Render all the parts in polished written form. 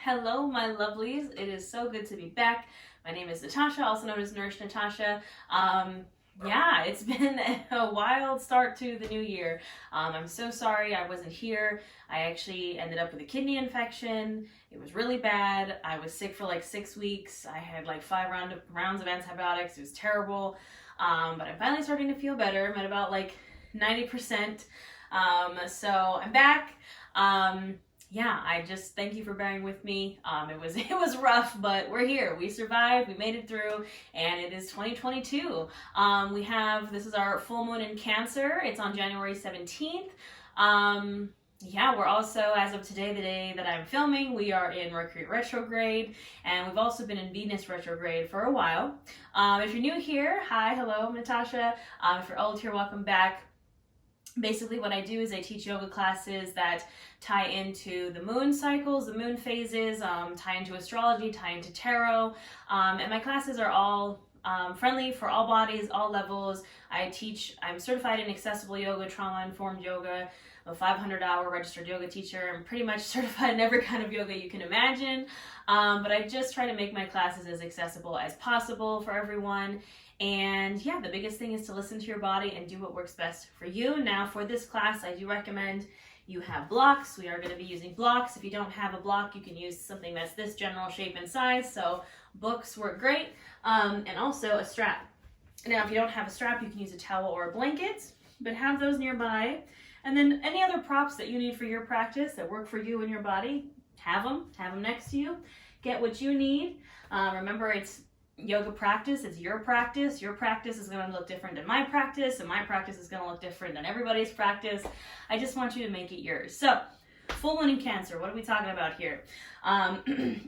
Hello, my lovelies. It is so good to be back. My name is Natasha, also known as Nourish Natasha. Yeah, it's been a wild start to the new year. I'm so sorry I wasn't here. I actually ended up with a kidney infection. It was really bad. I was sick for like 6 weeks. I had like five rounds of antibiotics. It was terrible. But I'm finally starting to feel better. I'm at about like 90%. So I'm back. Yeah, I just thank you for bearing with me. It was rough, but we're here. We survived. We made it through, and it is 2022. This is our full moon in Cancer. It's on January 17th. Yeah, we're also, as of today, the day that I'm filming, we are in Mercury retrograde, and we've also been in Venus retrograde for a while. If you're new here, hi, hello, I'm Natasha. If you're old here, welcome back. Basically what I do is I teach yoga classes that tie into the moon cycles, the moon phases, tie into astrology, tie into tarot, and my classes are all friendly for all bodies, all levels. I'm certified in accessible yoga, trauma-informed yoga, a 500-hour registered yoga teacher. I'm pretty much certified in every kind of yoga you can imagine, but I just try to make my classes as accessible as possible for everyone. And yeah, the biggest thing is to listen to your body and do what works best for you. Now for this class, I do recommend you have blocks. We are going to be using blocks. If you don't have a block, you can use something that's this general shape and size. So books work great. And also a strap. Now, if you don't have a strap, you can use a towel or a blanket, but have those nearby. And then any other props that you need for your practice that work for you and your body, have them next to you. Get what you need. Remember, it's yoga practice, it's your practice. Your practice is going to look different than my practice, and my practice is going to look different than everybody's practice. I just want you to make it yours. So, full moon in Cancer, what are we talking about here?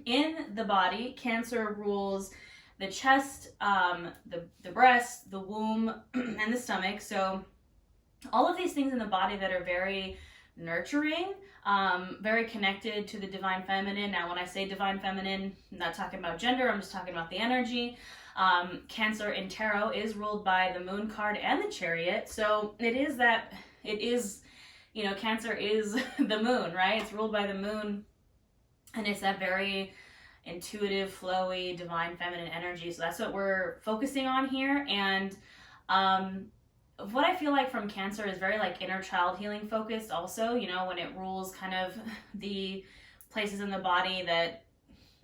In the body, Cancer rules the chest, the breast, the womb, and the stomach. So, all of these things in the body that are very nurturing, very connected to the divine feminine. Now, when I say divine feminine, I'm not talking about gender, I'm just talking about the energy. Cancer in tarot is ruled by the moon card and the chariot. So Cancer is the moon, right? It's ruled by the moon, and it's that very intuitive, flowy, divine feminine energy. So that's what we're focusing on here. And what I feel like from Cancer is very like inner child healing focused also, when it rules kind of the places in the body that,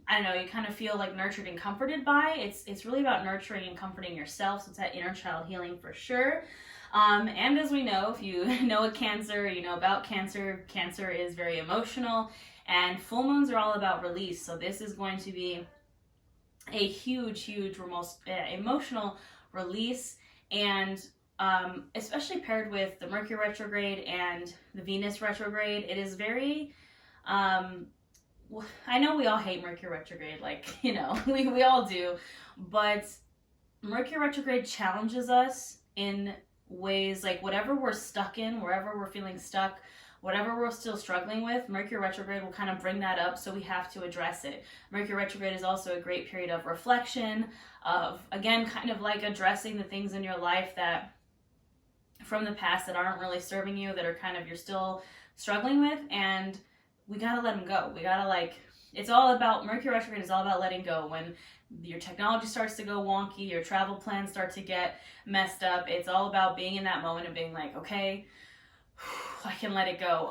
I don't know, you kind of feel like nurtured and comforted by. It's really about nurturing and comforting yourself. So it's that inner child healing for sure. And as we know, if you know a Cancer, you know about Cancer. Cancer is very emotional, and full moons are all about release. So this is going to be a huge emotional release, and especially paired with the Mercury retrograde and the Venus retrograde. It is very, I know we all hate Mercury retrograde, we all do, but Mercury retrograde challenges us in ways like whatever we're stuck in, wherever we're feeling stuck, whatever we're still struggling with, Mercury retrograde will kind of bring that up, so we have to address it. Mercury retrograde is also a great period of reflection, of, again, kind of like addressing the things in your life that from the past that aren't really serving you, that are kind of you're still struggling with, and we gotta let them go. It's all about, Mercury retrograde is all about letting go. When your technology starts to go wonky, your travel plans start to get messed up, it's all about being in that moment and being like, okay, I can let it go.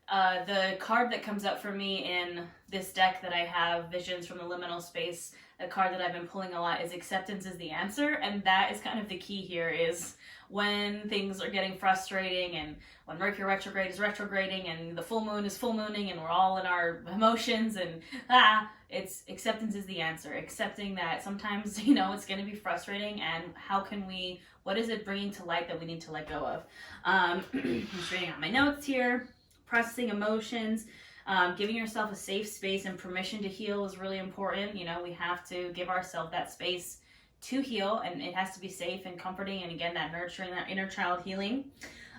The card that comes up for me in this deck that I have, Visions from the Liminal Space, a card that I've been pulling a lot, is acceptance is the answer. And that is kind of the key here, is when things are getting frustrating, and when Mercury retrograde is retrograding, and the full moon is full mooning, and we're all in our emotions, and it's acceptance is the answer. Accepting that sometimes, it's going to be frustrating, and what is it bringing to light that we need to let go of? I'm just reading out my notes here. Processing emotions, giving yourself a safe space and permission to heal is really important. We have to give ourselves that space to heal, and it has to be safe and comforting, and again, that nurturing, that inner child healing,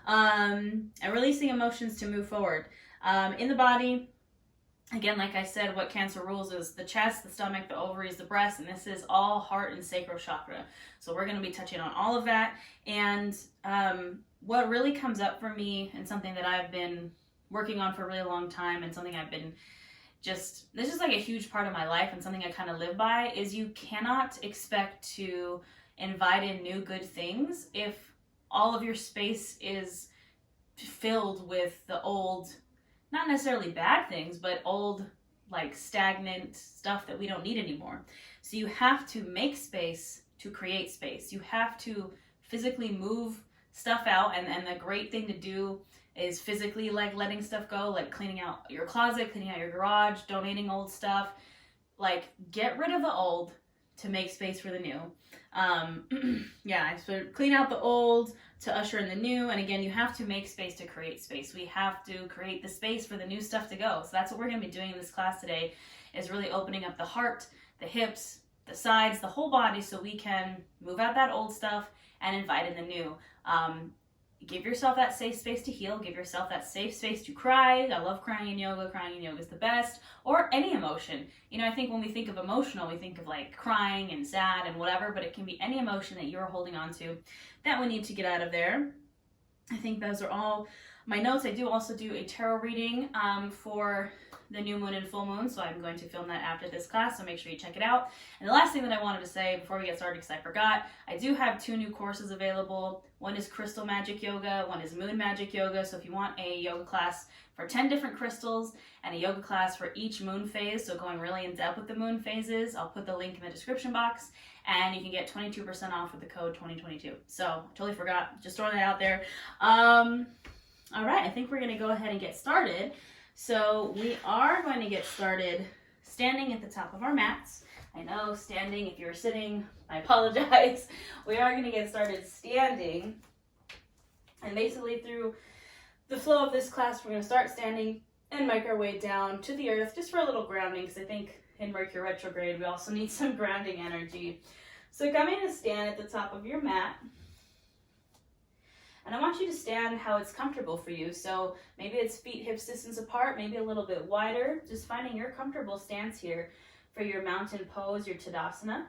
and releasing emotions to move forward. In the body, again, like I said, what Cancer rules is the chest, the stomach, the ovaries, the breast, and this is all heart and sacral chakra. So we're going to be touching on all of that. And what really comes up for me, and something that I've been working on for a really long time, and something I've been this is like a huge part of my life and something I kind of live by, is you cannot expect to invite in new good things if all of your space is filled with the old, not necessarily bad things, but old, like stagnant stuff that we don't need anymore. So you have to make space to create space. You have to physically move stuff out, and the great thing to do is physically like letting stuff go, like cleaning out your closet, cleaning out your garage, donating old stuff. Like, get rid of the old to make space for the new. Yeah, so clean out the old to usher in the new. And again, you have to make space to create space. We have to create the space for the new stuff to go. So that's what we're going to be doing in this class today, is really opening up the heart, the hips, the sides, the whole body, so we can move out that old stuff and invite in the new. Give yourself that safe space to heal. Give yourself that safe space to cry. I love crying in yoga. Crying in yoga is the best. Or any emotion. You know, I think when we think of emotional, we think of like crying and sad and whatever, but it can be any emotion that you're holding on to that we need to get out of there. I think those are all my notes. I do also do a tarot reading for the new moon and full moon, so I'm going to film that after this class, so make sure you check it out. And the last thing that I wanted to say before we get started, because I forgot, I do have 2 new courses available. One is Crystal Magic Yoga, one is Moon Magic Yoga. So if you want a yoga class for 10 different crystals and a yoga class for each moon phase, so going really in depth with the moon phases, I'll put the link in the description box, and you can get 22% off with the code 2022. So totally forgot, just throwing that out there. All right, I think we're gonna go ahead and get started. So we are going to get started standing at the top of our mats. I know standing, if you're sitting, I apologize. We are going to get started standing. And basically through the flow of this class, we're going to start standing and make our way down to the earth, just for a little grounding, because I think in Mercury retrograde, we also need some grounding energy. So coming to stand at the top of your mat. And I want you to stand how it's comfortable for you. So maybe it's feet hips distance apart, maybe a little bit wider. Just finding your comfortable stance here for your mountain pose, your Tadasana.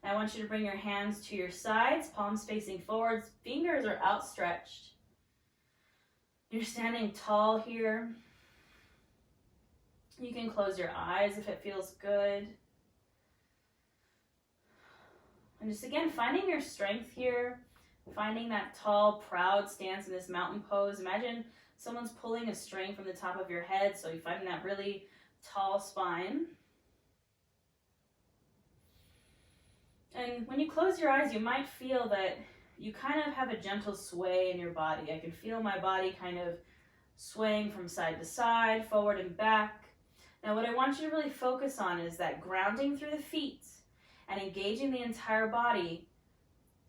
And I want you to bring your hands to your sides, palms facing forwards, fingers are outstretched. You're standing tall here. You can close your eyes if it feels good. And just again, finding your strength here. Finding that tall, proud stance in this mountain pose. Imagine someone's pulling a string from the top of your head, so you find that really tall spine. And when you close your eyes, you might feel that you kind of have a gentle sway in your body. I can feel my body kind of swaying from side to side, forward and back. Now what I want you to really focus on is that grounding through the feet and engaging the entire body,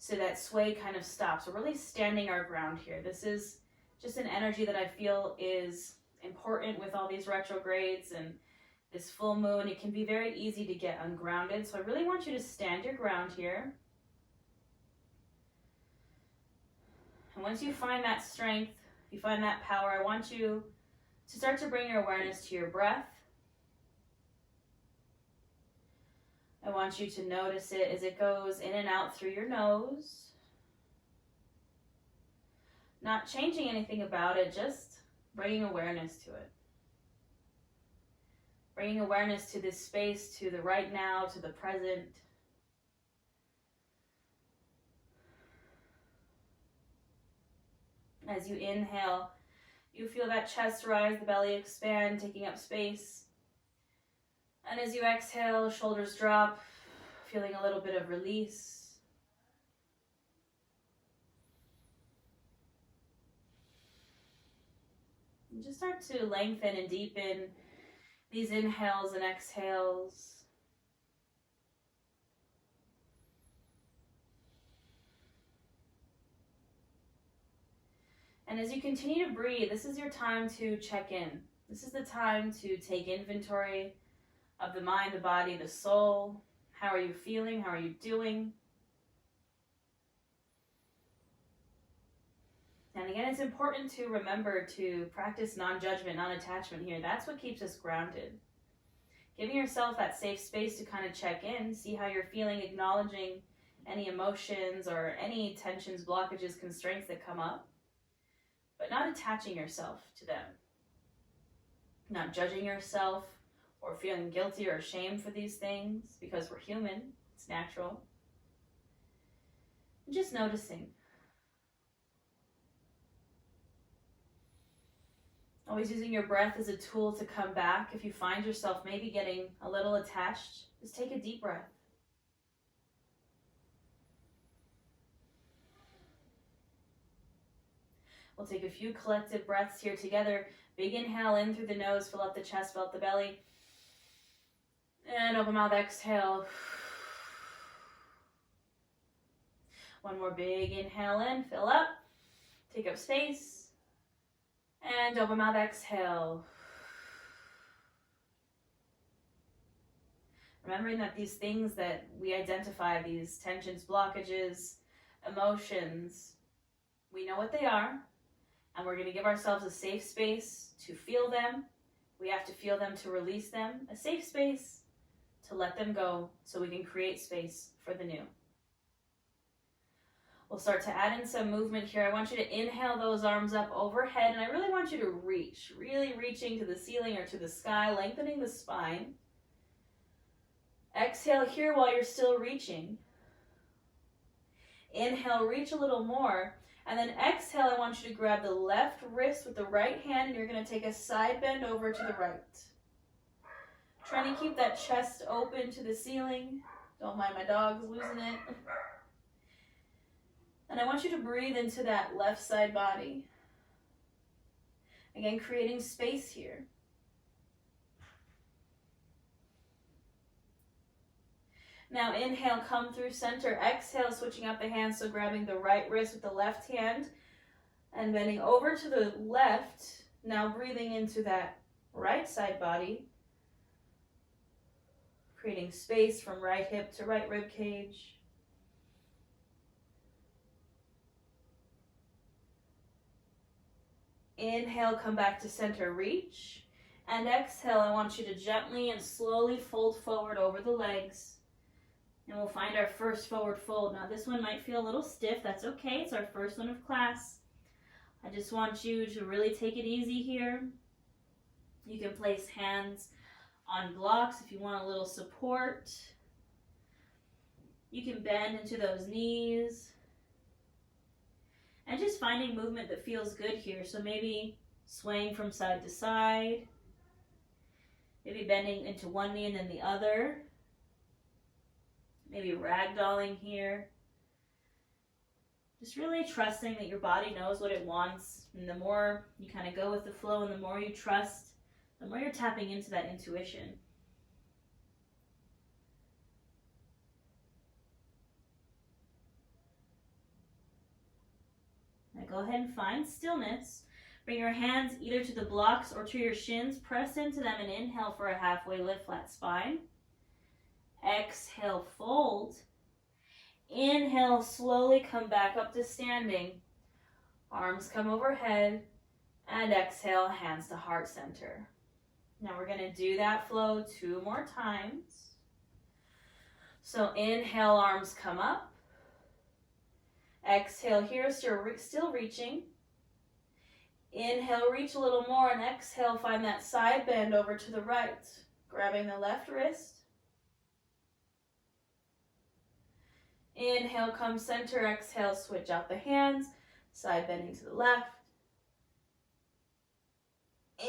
so that sway kind of stops. We're really standing our ground here. This is just an energy that I feel is important with all these retrogrades and this full moon. It can be very easy to get ungrounded. So I really want you to stand your ground here. And once you find that strength, you find that power, I want you to start to bring your awareness to your breath. I want you to notice it as it goes in and out through your nose. Not changing anything about it, just bringing awareness to it. Bringing awareness to this space, to the right now, to the present. As you inhale, you feel that chest rise, the belly expand, taking up space. And as you exhale, shoulders drop, feeling a little bit of release. And just start to lengthen and deepen these inhales and exhales. And as you continue to breathe, this is your time to check in. This is the time to take inventory of the mind, the body, the soul. How are you feeling? How are you doing? And again, it's important to remember to practice non-judgment, non-attachment here. That's what keeps us grounded. Giving yourself that safe space to kind of check in, see how you're feeling, acknowledging any emotions or any tensions, blockages, constraints that come up, but not attaching yourself to them. not judging yourself or feeling guilty or ashamed for these things, because we're human, it's natural. And just noticing. Always using your breath as a tool to come back. If you find yourself maybe getting a little attached, just take a deep breath. We'll take a few collective breaths here together. Big inhale in through the nose, fill up the chest, fill up the belly. And open mouth, exhale. One more big inhale in, fill up, take up space. And open mouth, exhale. Remembering that these things that we identify, these tensions, blockages, emotions, we know what they are, and we're going to give ourselves a safe space to feel them. We have to feel them to release them, a safe space to let them go so we can create space for the new. We'll start to add in some movement here. I want you to inhale those arms up overhead, and I really want you to reach, really reaching to the ceiling or to the sky, lengthening the spine. Exhale here while you're still reaching. Inhale, reach a little more, and then exhale, I want you to grab the left wrist with the right hand, and you're going to take a side bend over to the right. Trying to keep that chest open to the ceiling. Don't mind my dogs losing it. And I want you to breathe into that left side body. Again, creating space here. Now inhale, come through center. Exhale, switching up the hands, so grabbing the right wrist with the left hand and bending over to the left. Now breathing into that right side body, creating space from right hip to right rib cage. Inhale, come back to center, reach. And exhale, I want you to gently and slowly fold forward over the legs. And we'll find our first forward fold. Now this one might feel a little stiff, that's okay, it's our first one of class. I just want you to really take it easy here. You can place hands on blocks if you want a little support. You can bend into those knees. And just finding movement that feels good here. So maybe swaying from side to side. Maybe bending into one knee and then the other. Maybe ragdolling here. Just really trusting that your body knows what it wants. And the more you kind of go with the flow and the more you trust, the more you're tapping into that intuition. Now go ahead and find stillness. Bring your hands either to the blocks or to your shins. Press into them and inhale for a halfway lift, flat spine. Exhale, fold. Inhale, slowly come back up to standing. Arms come overhead. And exhale, hands to heart center. Now we're going to do that flow 2 more times. So inhale, arms come up. Exhale here, still reaching. Inhale, reach a little more, and exhale, find that side bend over to the right. Grabbing the left wrist. Inhale, come center. Exhale, switch out the hands. Side bending to the left.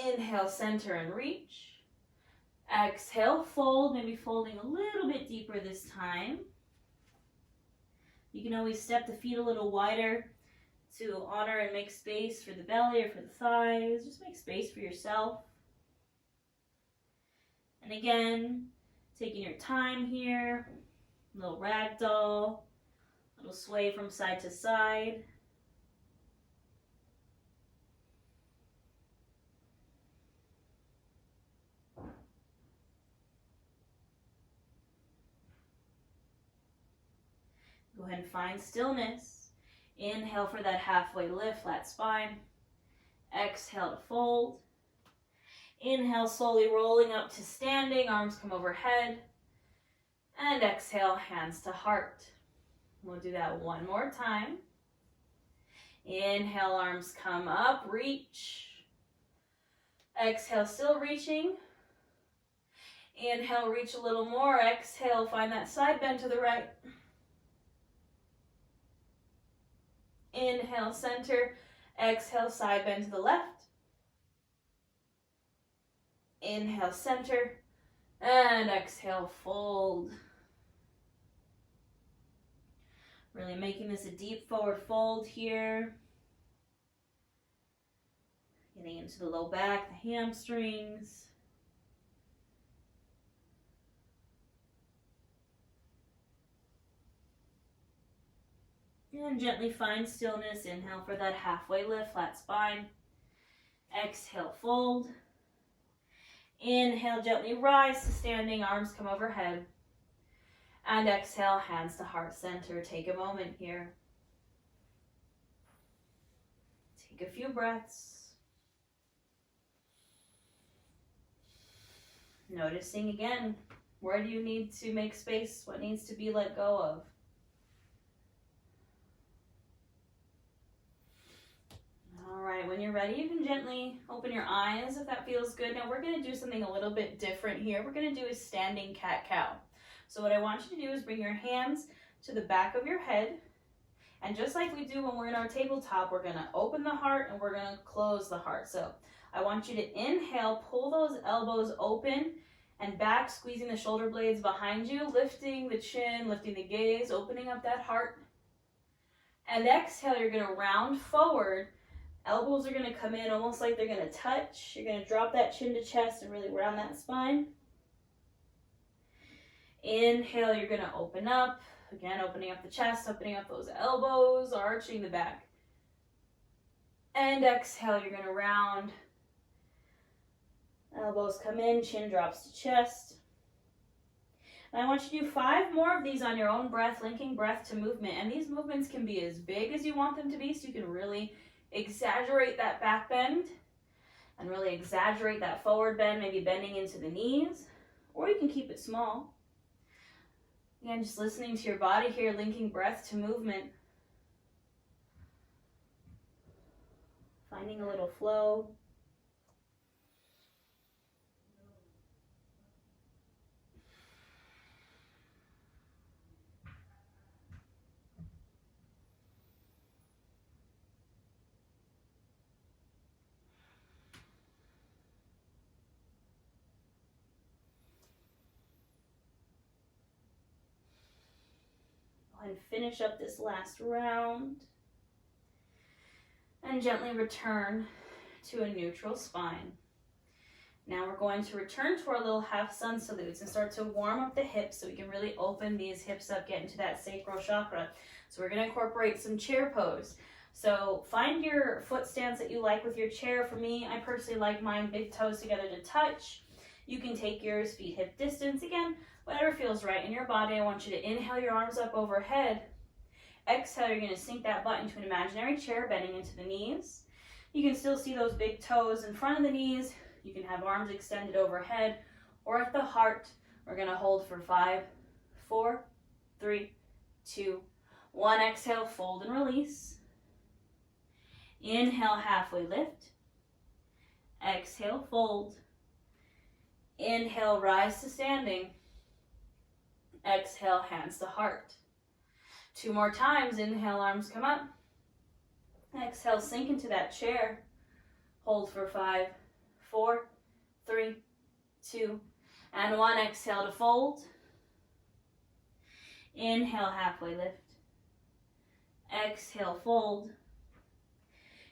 Inhale, center and reach. Exhale, fold, maybe folding a little bit deeper this time. You can always step the feet a little wider to honor and make space for the belly or for the thighs. Just make space for yourself. And again, taking your time here. A little ragdoll, a little sway from side to side. Go ahead and find stillness. Inhale for that halfway lift, flat spine. Exhale to fold. Inhale, slowly rolling up to standing. Arms come overhead. And exhale, hands to heart. We'll do that 1 more time. Inhale, arms come up, reach. Exhale, still reaching. Inhale, reach a little more. Exhale, find that side bend to the right. Inhale, center. Exhale, side bend to the left. Inhale, center. And exhale, fold. Really making this a deep forward fold here. Getting into the low back, the hamstrings. And gently find stillness. Inhale for that halfway lift, flat spine. Exhale, fold. Inhale, gently rise to standing, arms come overhead. And exhale, hands to heart center. Take a moment here. Take a few breaths. Noticing again, where do you need to make space? What needs to be let go of? All right, when you're ready, you can gently open your eyes if that feels good. Now we're going to do something a little bit different here. We're going to do a standing cat-cow. So what I want you to do is bring your hands to the back of your head. And just like we do when we're in our tabletop, we're going to open the heart and we're going to close the heart. So I want you to inhale, pull those elbows open and back, squeezing the shoulder blades behind you, lifting the chin, lifting the gaze, opening up that heart. And exhale, you're going to round forward. Elbows are going to come in almost like they're going to touch. You're going to drop that chin to chest and really round that spine. Inhale, you're going to open up. Again, opening up the chest, opening up those elbows, arching the back. And exhale, you're going to round. Elbows come in, chin drops to chest. And I want you to do 5 more of these on your own breath, linking breath to movement. And these movements can be as big as you want them to be, so you can really exaggerate that back bend and really exaggerate that forward bend, maybe bending into the knees, or you can keep it small. Again, just listening to your body here, linking breath to movement. Finding a little flow. And finish up this last round. And gently return to a neutral spine. Now we're going to return to our little half sun salutes and start to warm up the hips so we can really open these hips up, get into that sacral chakra. So we're going to incorporate some chair pose. So find your foot stance that you like with your chair. For me, I personally like mine big toes together to touch. You can take yours feet hip distance. Again, whatever feels right in your body. I want you to inhale your arms up overhead. Exhale, you're going to sink that butt into an imaginary chair, bending into the knees. You can still see those big toes in front of the knees. You can have arms extended overhead or at the heart. We're going to hold for 5, 4, 3, 2, 1. Exhale, fold and release. Inhale, halfway lift. Exhale, fold. Inhale, rise to standing. Exhale, hands to heart. 2 more times. Inhale, arms come up. Exhale, sink into that chair. Hold for 5, 4, 3, 2, and 1. Exhale to fold. Inhale, halfway lift. Exhale, fold.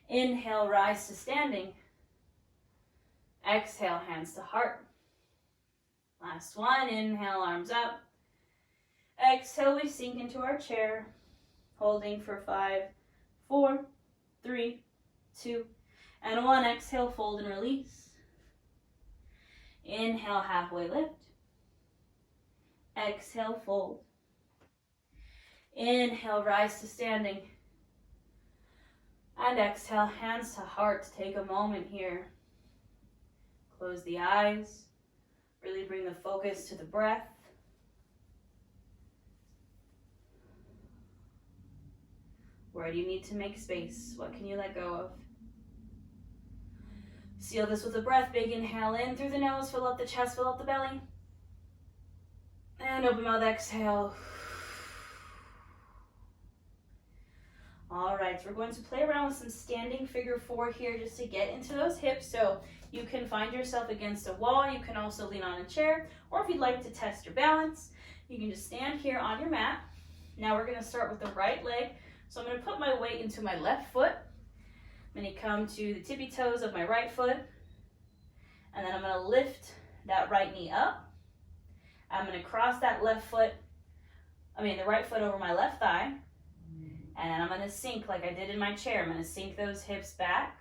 Inhale, rise to standing. Exhale, hands to heart. Last one. Inhale, arms up. Exhale, we sink into our chair, holding for 5, 4, 3, 2, and 1. Exhale, fold and release. Inhale, halfway lift. Exhale, fold. Inhale, rise to standing. And exhale, hands to heart. Take a moment here. Close the eyes. Really bring the focus to the breath. Where do you need to make space? What can you let go of? Seal this with a breath. Big inhale in through the nose, fill up the chest, fill up the belly. And open mouth, exhale. All right, so we're going to play around with some standing figure four here just to get into those hips. So you can find yourself against a wall. You can also lean on a chair, or if you'd like to test your balance, you can just stand here on your mat. Now we're gonna start with the right leg. So I'm gonna put my weight into my left foot. I'm gonna come to the tippy toes of my right foot, and then I'm gonna lift that right knee up. I'm gonna cross that the right foot over my left thigh. And I'm going to sink like I did in my chair. I'm going to sink those hips back.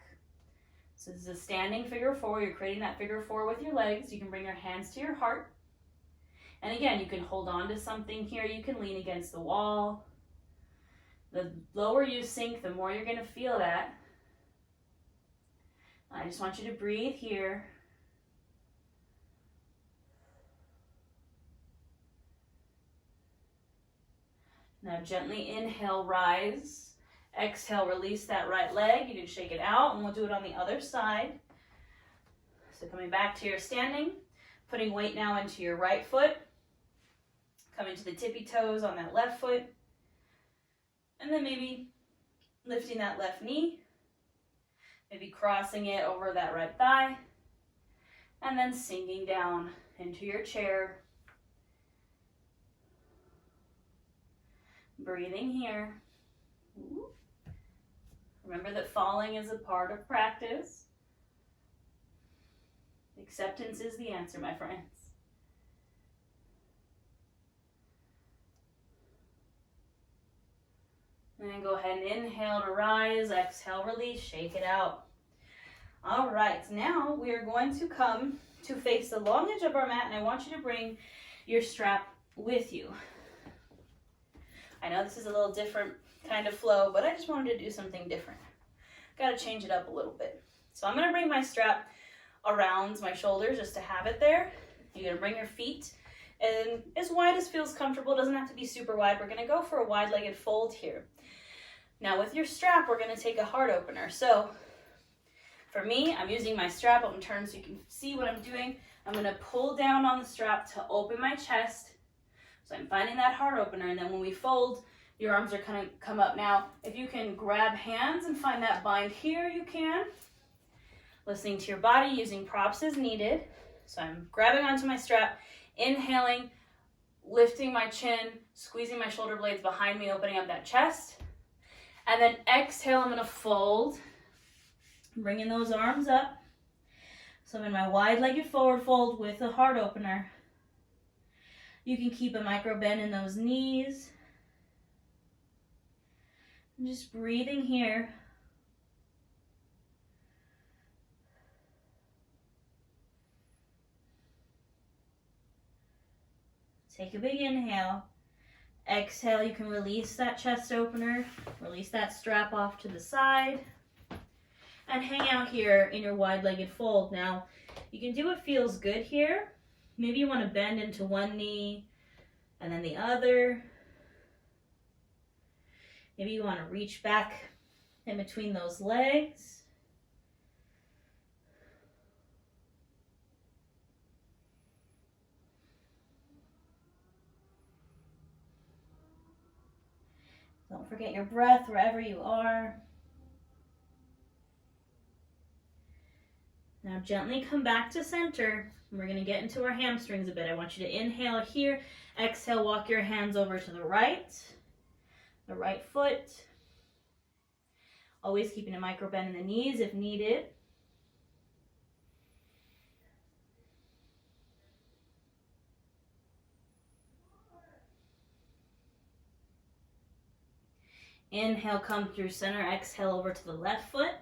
So this is a standing figure four. You're creating that figure four with your legs. You can bring your hands to your heart. And again, you can hold on to something here. You can lean against the wall. The lower you sink, the more you're going to feel that. I just want you to breathe here. Now gently inhale, rise. Exhale, release that right leg. You can shake it out, and we'll do it on the other side. So coming back to your standing, putting weight now into your right foot. Coming to the tippy toes on that left foot. And then maybe lifting that left knee. Maybe crossing it over that right thigh. And then sinking down into your chair. Breathing here. Remember that falling is a part of practice. Acceptance is the answer, my friends. And then go ahead and inhale to rise, exhale, release, shake it out. All right, now we are going to come to face the long edge of our mat, and I want you to bring your strap with you. I know this is a little different kind of flow, but I just wanted to do something different. Got to change it up a little bit. So I'm going to bring my strap around my shoulders just to have it there. You're going to bring your feet and as wide as feels comfortable. It doesn't have to be super wide. We're going to go for a wide-legged fold here. Now with your strap, we're going to take a heart opener. So for me, I'm using my strap. I'm going to turn so you can see what I'm doing. I'm going to pull down on the strap to open my chest. So I'm finding that heart opener, and then when we fold, your arms are going to come up. Now, if you can grab hands and find that bind here, you can. Listening to your body, using props as needed. So I'm grabbing onto my strap, inhaling, lifting my chin, squeezing my shoulder blades behind me, opening up that chest. And then exhale, I'm going to fold, bringing those arms up. So I'm in my wide-legged forward fold with a heart opener. You can keep a micro bend in those knees. I'm just breathing here. Take a big inhale. Exhale, you can release that chest opener, release that strap off to the side, and hang out here in your wide-legged fold. Now, you can do what feels good here. Maybe you want to bend into one knee and then the other. Maybe you want to reach back in between those legs. Don't forget your breath wherever you are. Now gently come back to center. We're going to get into our hamstrings a bit. I want you to inhale here. Exhale, walk your hands over to the right foot. Always keeping a micro bend in the knees if needed. Inhale, come through center. Exhale over to the left foot.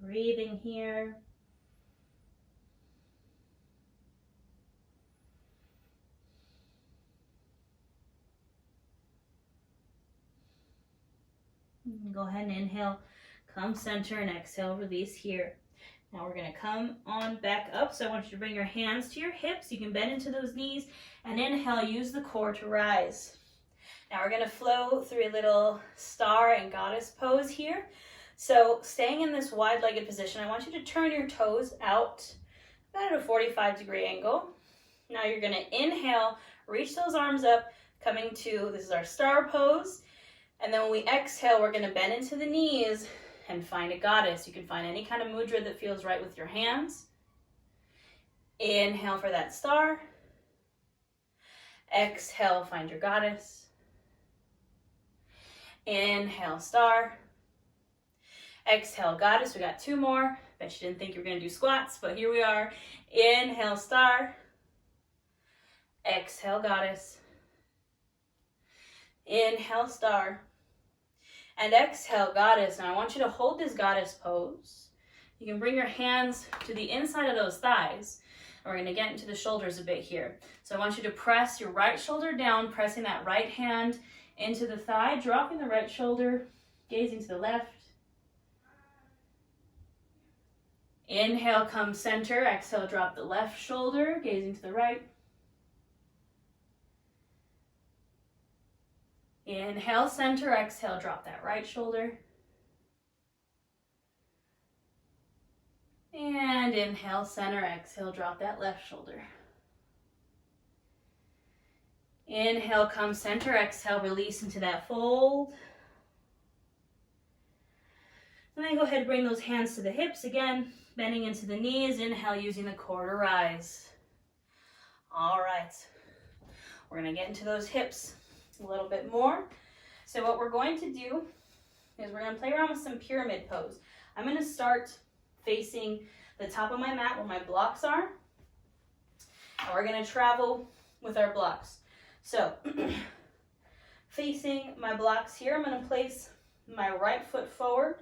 Breathing here. Go ahead and inhale, come center, and exhale, release here. Now we're going to come on back up. So I want you to bring your hands to your hips. You can bend into those knees and inhale, use the core to rise. Now we're gonna flow through a little star and goddess pose here. So staying in this wide-legged position, I want you to turn your toes out about at a 45-degree angle. Now you're gonna inhale, reach those arms up, coming to, this is our star pose. And then when we exhale, we're gonna bend into the knees and find a goddess. You can find any kind of mudra that feels right with your hands. Inhale for that star. Exhale, find your goddess. Inhale, star. Exhale, goddess. We got two more. Bet you didn't think you were gonna do squats, but here we are. Inhale, star. Exhale, goddess. Inhale, star. And exhale, goddess. Now I want you to hold this goddess pose. You can bring your hands to the inside of those thighs. And we're gonna get into the shoulders a bit here. So I want you to press your right shoulder down, pressing that right hand into the thigh, dropping the right shoulder, gazing to the left. Inhale, come center. Exhale, drop the left shoulder, gazing to the right. Inhale, center. Exhale, drop that right shoulder. And inhale, center. Exhale, drop that left shoulder. Inhale, come center. Exhale, release into that fold. And then go ahead and bring those hands to the hips again, bending into the knees. Inhale, using the core to rise. All right. We're going to get into those hips a little bit more. So what we're going to do is we're going to play around with some pyramid pose. I'm going to start facing the top of my mat where my blocks are. And we're going to travel with our blocks. So facing my blocks here, I'm going to place my right foot forward.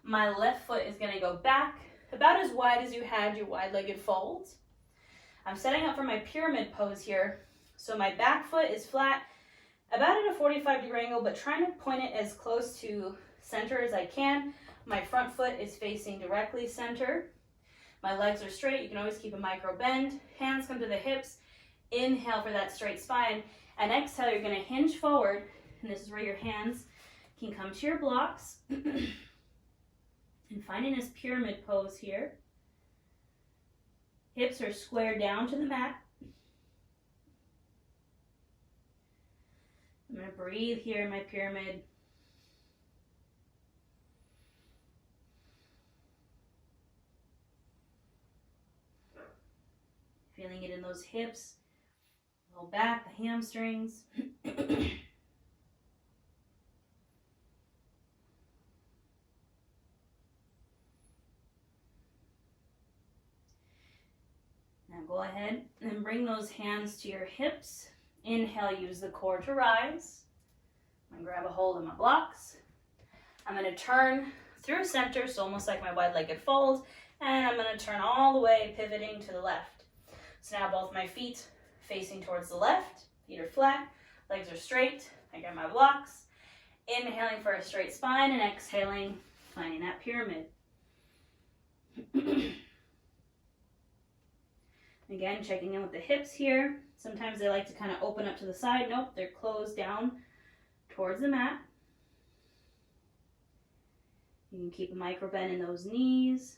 My left foot is going to go back about as wide as you had your wide-legged folds. I'm setting up for my pyramid pose here. So my back foot is flat, about at a 45-degree angle, but trying to point it as close to center as I can. My front foot is facing directly center. My legs are straight. You can always keep a micro bend. Hands come to the hips. Inhale for that straight spine. And exhale, you're going to hinge forward. And this is where your hands can come to your blocks. And finding this pyramid pose here. Hips are squared down to the mat. I'm going to breathe here in my pyramid. Feeling it in those hips, low back, the hamstrings. Now go ahead and bring those hands to your hips. Inhale, use the core to rise. I'm going to grab a hold of my blocks. I'm going to turn through center, so almost like my wide-legged fold, and I'm going to turn all the way, pivoting to the left. So now both my feet facing towards the left, feet are flat, legs are straight. I got my blocks. Inhaling for a straight spine and exhaling, finding that pyramid. Again, checking in with the hips here. Sometimes they like to kind of open up to the side. Nope, they're closed down towards the mat. You can keep a micro bend in those knees.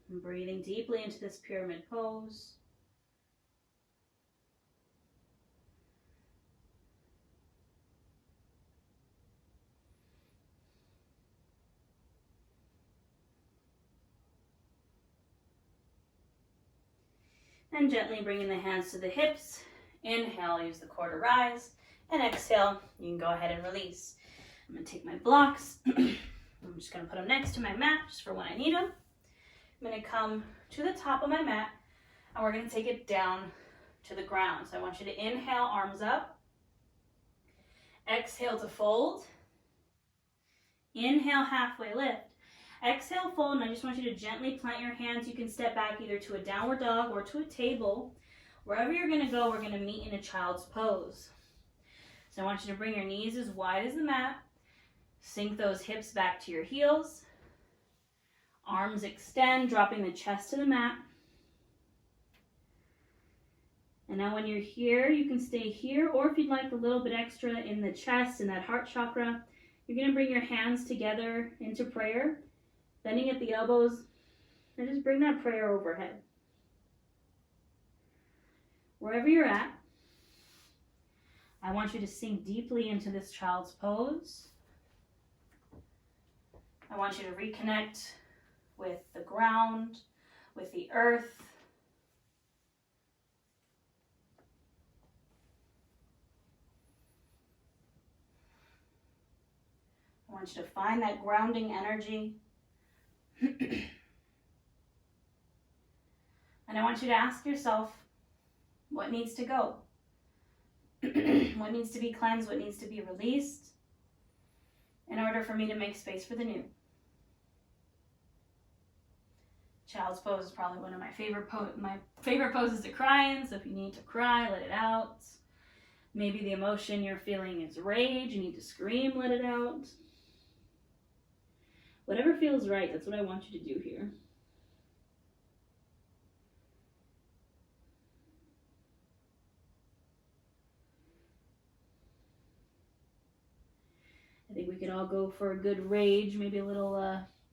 And breathing deeply into this pyramid pose. And gently bringing the hands to the hips. Inhale, use the core to rise. And exhale, you can go ahead and release. I'm going to take my blocks. I'm just going to put them next to my mat just for when I need them. I'm going to come to the top of my mat and we're going to take it down to the ground. So I want you to inhale, arms up. Exhale to fold. Inhale, halfway lift. Exhale, fold, and I just want you to gently plant your hands. You can step back either to a downward dog or to a table. Wherever you're going to go, we're going to meet in a child's pose. So I want you to bring your knees as wide as the mat. Sink those hips back to your heels. Arms extend, dropping the chest to the mat. And now when you're here, you can stay here, or if you'd like a little bit extra in the chest and that heart chakra, you're going to bring your hands together into prayer, bending at the elbows, and just bring that prayer overhead. Wherever you're at, I want you to sink deeply into this child's pose. I want you to reconnect with the ground, with the earth. I want you to find that grounding energy. And I want you to ask yourself, what needs to go? What needs to be cleansed? What needs to be released in order for me to make space for the new? Child's pose is probably one of my favorite poses to cry in. So if you need to cry, let it out. Maybe the emotion you're feeling is rage. You need to scream, let it out. Whatever feels right, that's what I want you to do here. I think we could all go for a good rage, maybe a little,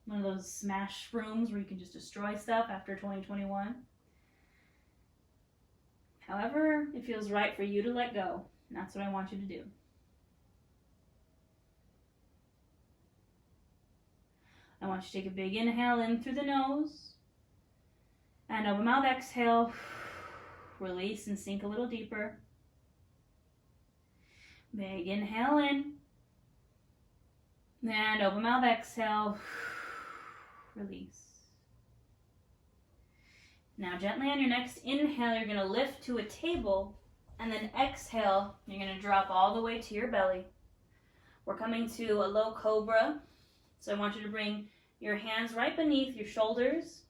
one of those smash rooms where you can just destroy stuff after 2021. However, it feels right for you to let go. And that's what I want you to do. I want you to take a big inhale in through the nose. And open mouth exhale. Release and sink a little deeper. Big inhale in. And open mouth exhale. Release. Now gently on your next inhale, you're going to lift to a table. And then exhale, you're going to drop all the way to your belly. We're coming to a low cobra. So I want you to bring your hands right beneath your shoulders.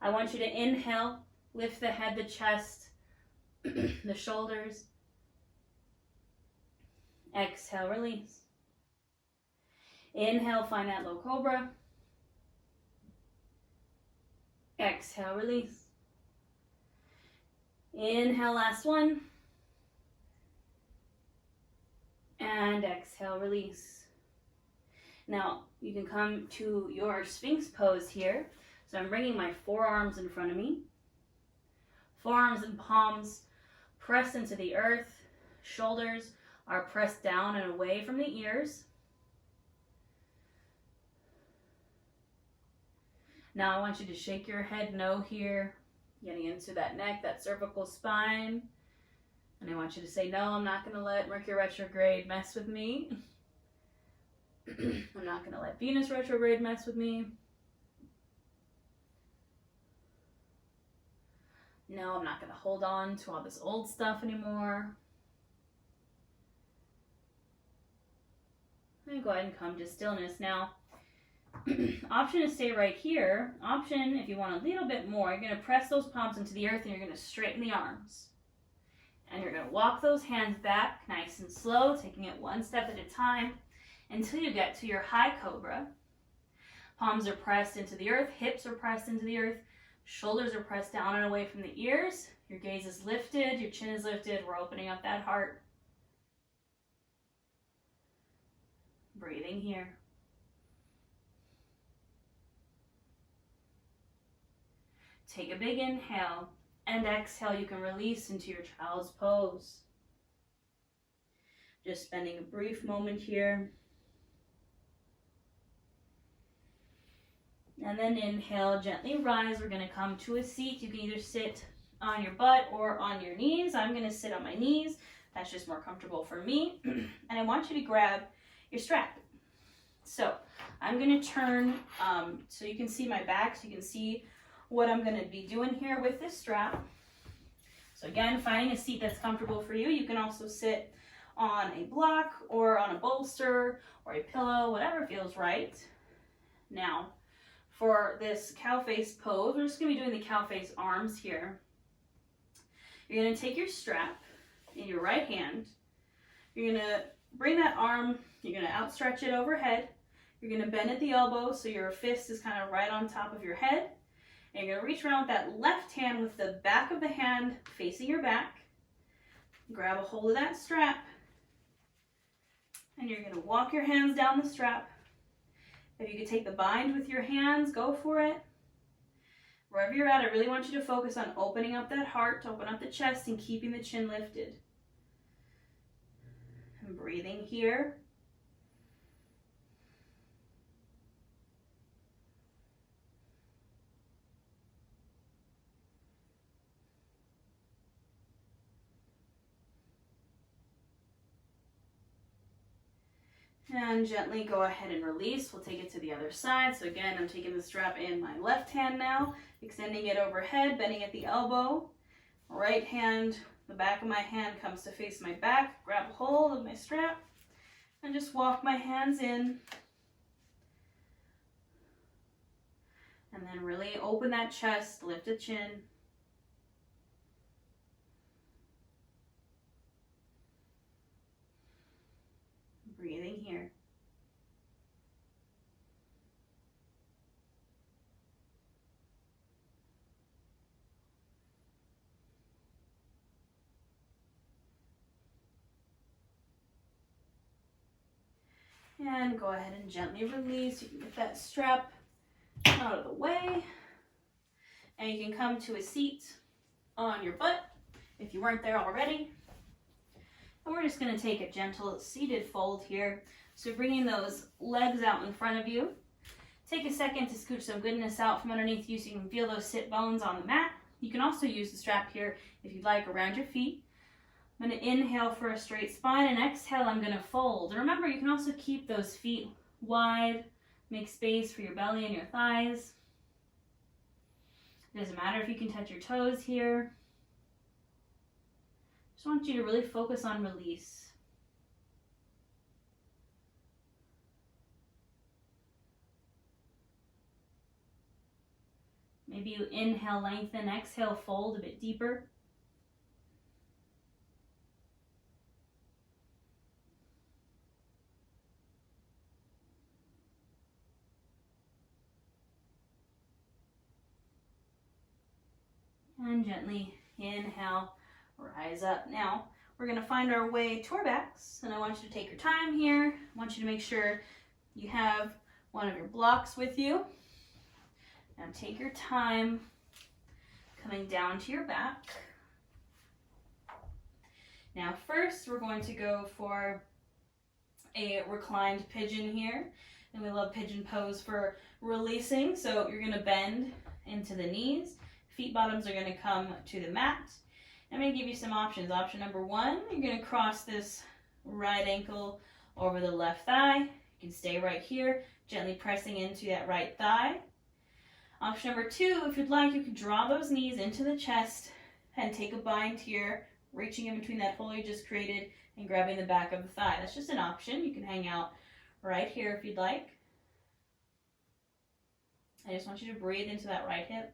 I want you to inhale, lift the head, the chest, the shoulders. Exhale, release. Inhale, find that low cobra. Exhale, release. Inhale, last one. And exhale, release. Now, you can come to your Sphinx pose here. So I'm bringing my forearms in front of me. Forearms and palms press into the earth. Shoulders are pressed down and away from the ears. Now I want you to shake your head no here, getting into that neck, that cervical spine. And I want you to say, no, I'm not going to let Mercury retrograde mess with me. I'm not going to let Venus retrograde mess with me. No, I'm not going to hold on to all this old stuff anymore. And go ahead and come to stillness. Now, option is stay right here. Option, if you want a little bit more, you're going to press those palms into the earth and you're going to straighten the arms. And you're going to walk those hands back nice and slow, taking it one step at a time until you get to your high cobra. Palms are pressed into the earth, hips are pressed into the earth, shoulders are pressed down and away from the ears. Your gaze is lifted, your chin is lifted. We're opening up that heart. Breathing here. Take a big inhale and exhale. You can release into your child's pose. Just spending a brief moment here. And then inhale, gently rise. We're going to come to a seat. You can either sit on your butt or on your knees. I'm going to sit on my knees. That's just more comfortable for me. And I want you to grab your strap. So I'm going to turn so you can see my back, so you can see what I'm going to be doing here with this strap. So again, finding a seat that's comfortable for you. You can also sit on a block or on a bolster or a pillow, whatever feels right. Now, for this cow face pose, we're just going to be doing the cow face arms here. You're going to take your strap in your right hand. You're going to bring that arm, you're going to outstretch it overhead. You're going to bend at the elbow so your fist is kind of right on top of your head. And you're gonna reach around with that left hand with the back of the hand facing your back. Grab a hold of that strap. And you're gonna walk your hands down the strap. If you could take the bind with your hands, go for it. Wherever you're at, I really want you to focus on opening up that heart, open up the chest, and keeping the chin lifted. And breathing here. And gently go ahead and release. We'll take it to the other side. So again, I'm taking the strap in my left hand now, extending it overhead, bending at the elbow. Right hand, the back of my hand comes to face my back. Grab hold of my strap and just walk my hands in. And then really open that chest, lift the chin. Breathing here. And go ahead and gently release. You can get that strap out of the way. And you can come to a seat on your butt if you weren't there already. And we're just going to take a gentle seated fold here. So bringing those legs out in front of you. Take a second to scooch some goodness out from underneath you so you can feel those sit bones on the mat. You can also use the strap here if you'd like around your feet. I'm going to inhale for a straight spine, and exhale, I'm going to fold. And remember, you can also keep those feet wide, make space for your belly and your thighs. It doesn't matter if you can touch your toes here. Just want you to really focus on release. Maybe you inhale, lengthen, exhale, fold a bit deeper. And gently inhale, rise up. Now, we're going to find our way to our backs, and I want you to take your time here. I want you to make sure you have one of your blocks with you. Now take your time coming down to your back. Now first, we're going to go for a reclined pigeon here. And we love pigeon pose for releasing. So you're going to bend into the knees. Feet bottoms are going to come to the mat. I'm going to give you some options. Option number one, you're going to cross this right ankle over the left thigh. You can stay right here, gently pressing into that right thigh. Option number two, if you'd like, you can draw those knees into the chest and take a bind here, reaching in between that hole you just created and grabbing the back of the thigh. That's just an option. You can hang out right here if you'd like. I just want you to breathe into that right hip.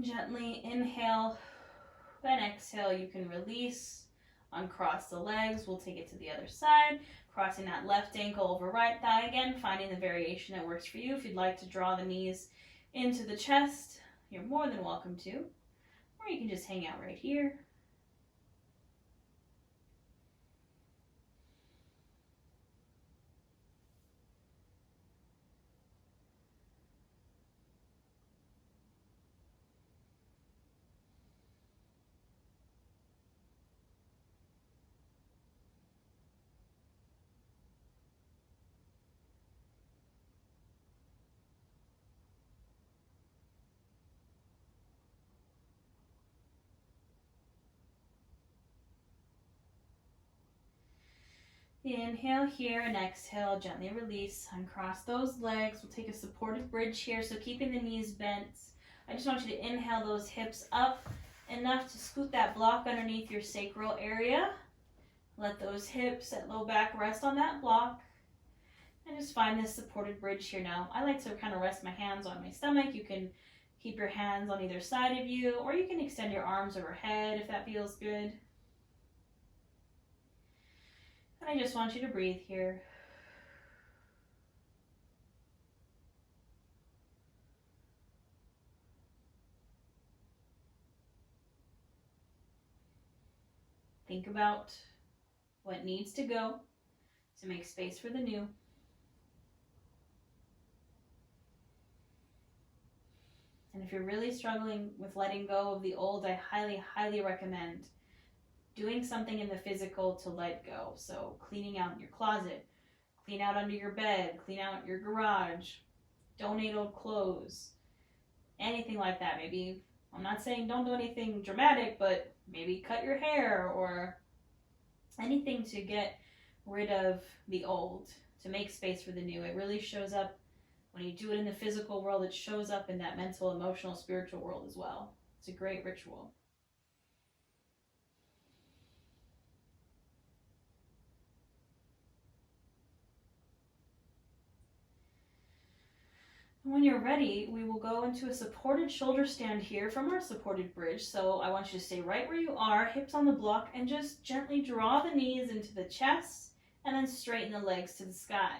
Gently inhale and exhale. You can release, uncross the legs. We'll take it to the other side, crossing that left ankle over right thigh again, finding the variation that works for you. If you'd like to draw the knees into the chest, you're more than welcome to, or you can just hang out right here. Inhale here and exhale, gently release, uncross those legs. We'll take a supportive bridge here, so keeping the knees bent, I just want you to inhale those hips up enough to scoot that block underneath your sacral area. Let those hips and low back rest on that block. And just find this supported bridge here now. I like to kind of rest my hands on my stomach. You can keep your hands on either side of you, or you can extend your arms overhead if that feels good. And I just want you to breathe here. Think about what needs to go to make space for the new. And if you're really struggling with letting go of the old, I highly, highly recommend doing something in the physical to let go. So cleaning out your closet, clean out under your bed, clean out your garage, donate old clothes, anything like that. Maybe, I'm not saying don't do anything dramatic, but maybe cut your hair or anything to get rid of the old, to make space for the new. It really shows up when you do it in the physical world. It shows up in that mental, emotional, spiritual world as well. It's a great ritual. When you're ready, we will go into a supported shoulder stand here from our supported bridge. So I want you to stay right where you are, hips on the block, and just gently draw the knees into the chest and then straighten the legs to the sky.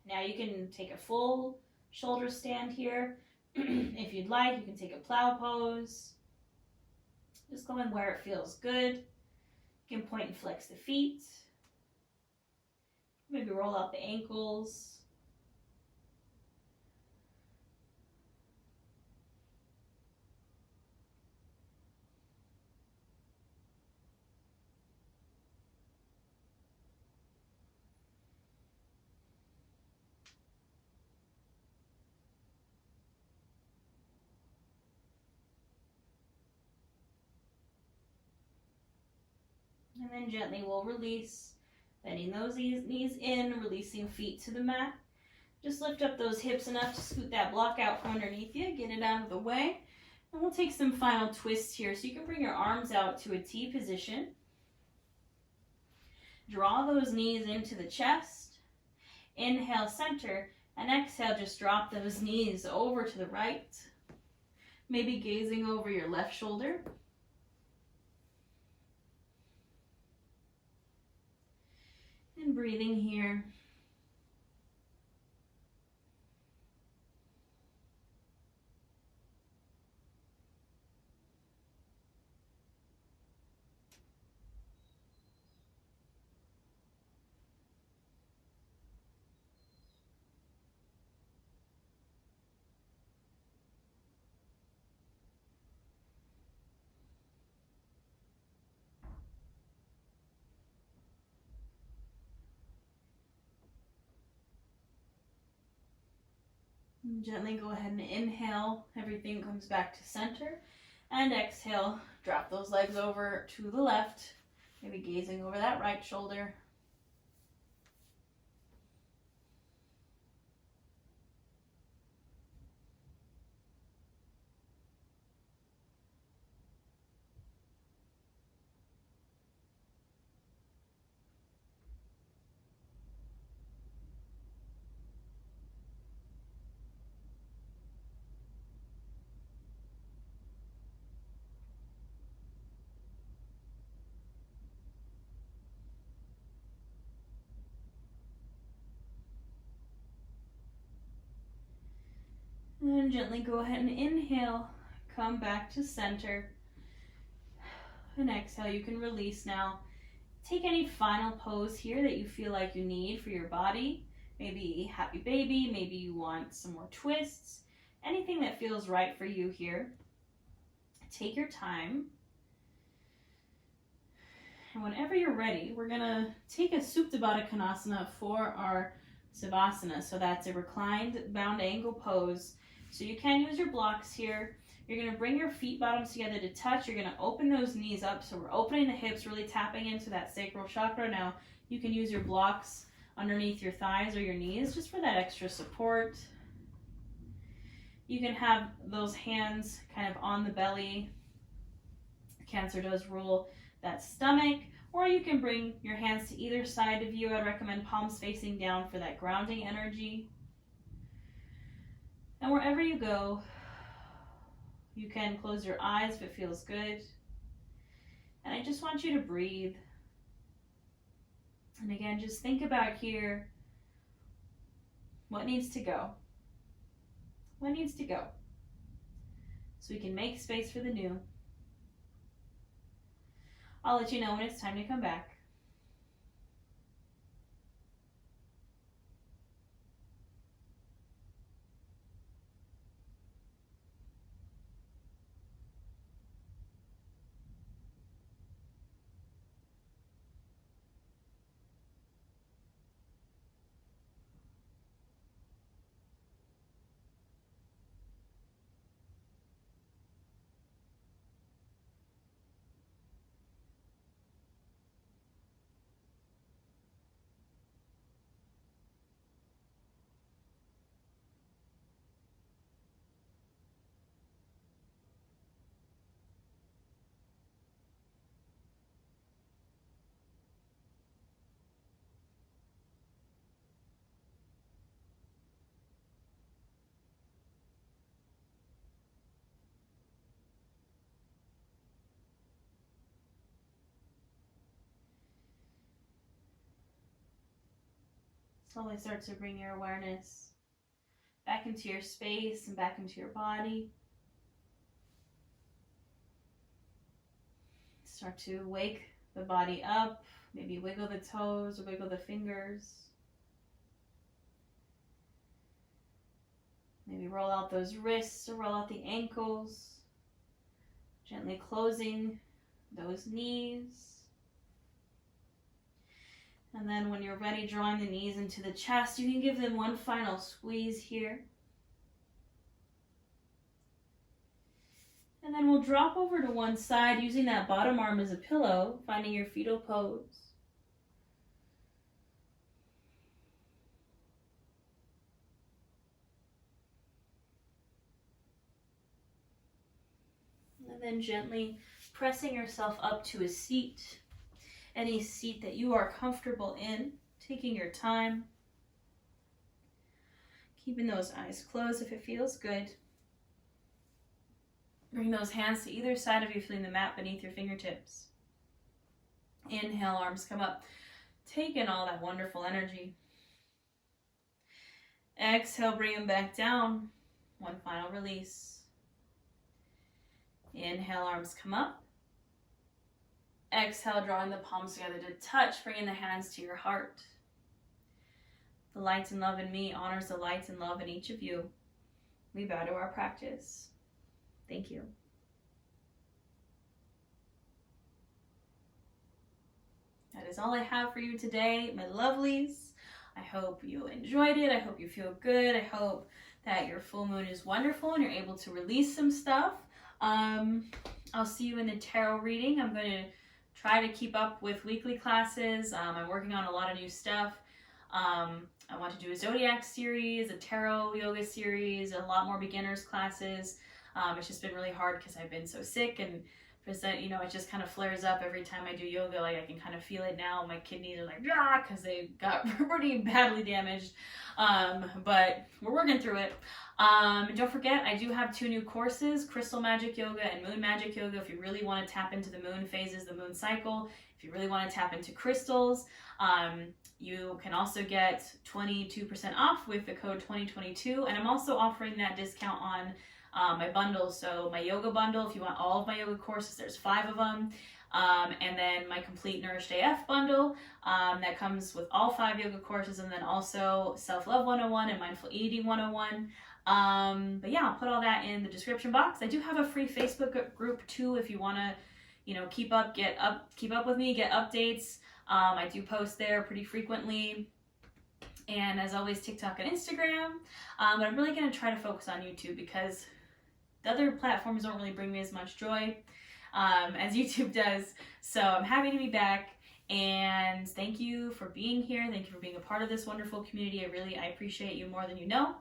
Now you can take a full shoulder stand here. If you'd like, you can take a plow pose. Just going where it feels good. You can point and flex the feet. Maybe roll out the ankles. And then gently we'll release, bending those knees in, releasing feet to the mat. Just lift up those hips enough to scoot that block out from underneath you, get it out of the way. And we'll take some final twists here. So you can bring your arms out to a T position. Draw those knees into the chest. Inhale, center, and exhale, just drop those knees over to the right. Maybe gazing over your left shoulder. And breathing here. And gently go ahead and inhale, everything comes back to center. And exhale, drop those legs over to the left, maybe gazing over that right shoulder. And then gently go ahead and inhale, come back to center. And exhale, you can release now. Take any final pose here that you feel like you need for your body. Maybe happy baby, maybe you want some more twists. Anything that feels right for you here. Take your time. And whenever you're ready, we're gonna take a Supta Baddha Konasana for our Savasana. So that's a reclined bound angle pose. So you can use your blocks here. You're going to bring your feet bottoms together to touch. You're going to open those knees up. So we're opening the hips, really tapping into that sacral chakra. Now you can use your blocks underneath your thighs or your knees just for that extra support. You can have those hands kind of on the belly. Cancer does rule that stomach. Or you can bring your hands to either side of you. I'd recommend palms facing down for that grounding energy. And wherever you go, you can close your eyes if it feels good. And I just want you to breathe. And again, just think about here, what needs to go? What needs to go? So we can make space for the new. I'll let you know when it's time to come back. Slowly start to bring your awareness back into your space and back into your body. Start to wake the body up. Maybe wiggle the toes or wiggle the fingers. Maybe roll out those wrists or roll out the ankles. Gently closing those knees. And then when you're ready, drawing the knees into the chest, you can give them one final squeeze here. And then we'll drop over to one side using that bottom arm as a pillow, finding your fetal pose. And then gently pressing yourself up to a seat. Any seat that you are comfortable in, taking your time. Keeping those eyes closed if it feels good. Bring those hands to either side of you, feeling the mat beneath your fingertips. Inhale, arms come up. Take in all that wonderful energy. Exhale, bring them back down. One final release. Inhale, arms come up. Exhale, drawing the palms together to touch, bringing the hands to your heart. The light and love in me honors the light and love in each of you. We bow to our practice. Thank you. That is all I have for you today, my lovelies. I hope you enjoyed it. I hope you feel good. I hope that your full moon is wonderful and you're able to release some stuff. I'll see you in the tarot reading. I'm going to try to keep up with weekly classes. I'm working on a lot of new stuff. I want to do a zodiac series, a tarot yoga series, a lot more beginners classes. It's just been really hard because I've been so sick, and it just kind of flares up every time I do yoga. Like, I can kind of feel it now. My kidneys are like, ah, because they got pretty badly damaged. But we're working through it. Don't forget, I do have 2 new courses, Crystal Magic Yoga and Moon Magic Yoga. If you really want to tap into the moon phases, the moon cycle, if you really want to tap into crystals, you can also get 22% off with the code 2022. And I'm also offering that discount on my bundles. So my yoga bundle, if you want all of my yoga courses, there's 5 of them. And then my complete Nourished AF bundle that comes with all 5 yoga courses, and then also Self-Love 101 and Mindful Eating 101. But yeah, I'll put all that in the description box. I do have a free Facebook group too if you want to, keep up with me, get updates. I do post there pretty frequently. And as always, TikTok and Instagram. But I'm really going to try to focus on YouTube because the other platforms don't really bring me as much joy as YouTube does. So I'm happy to be back. And thank you for being here. Thank you for being a part of this wonderful community. I appreciate you more than you know.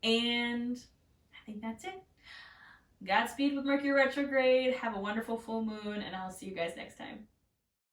And I think that's it. Godspeed with Mercury retrograde. Have a wonderful full moon, and I'll see you guys next time.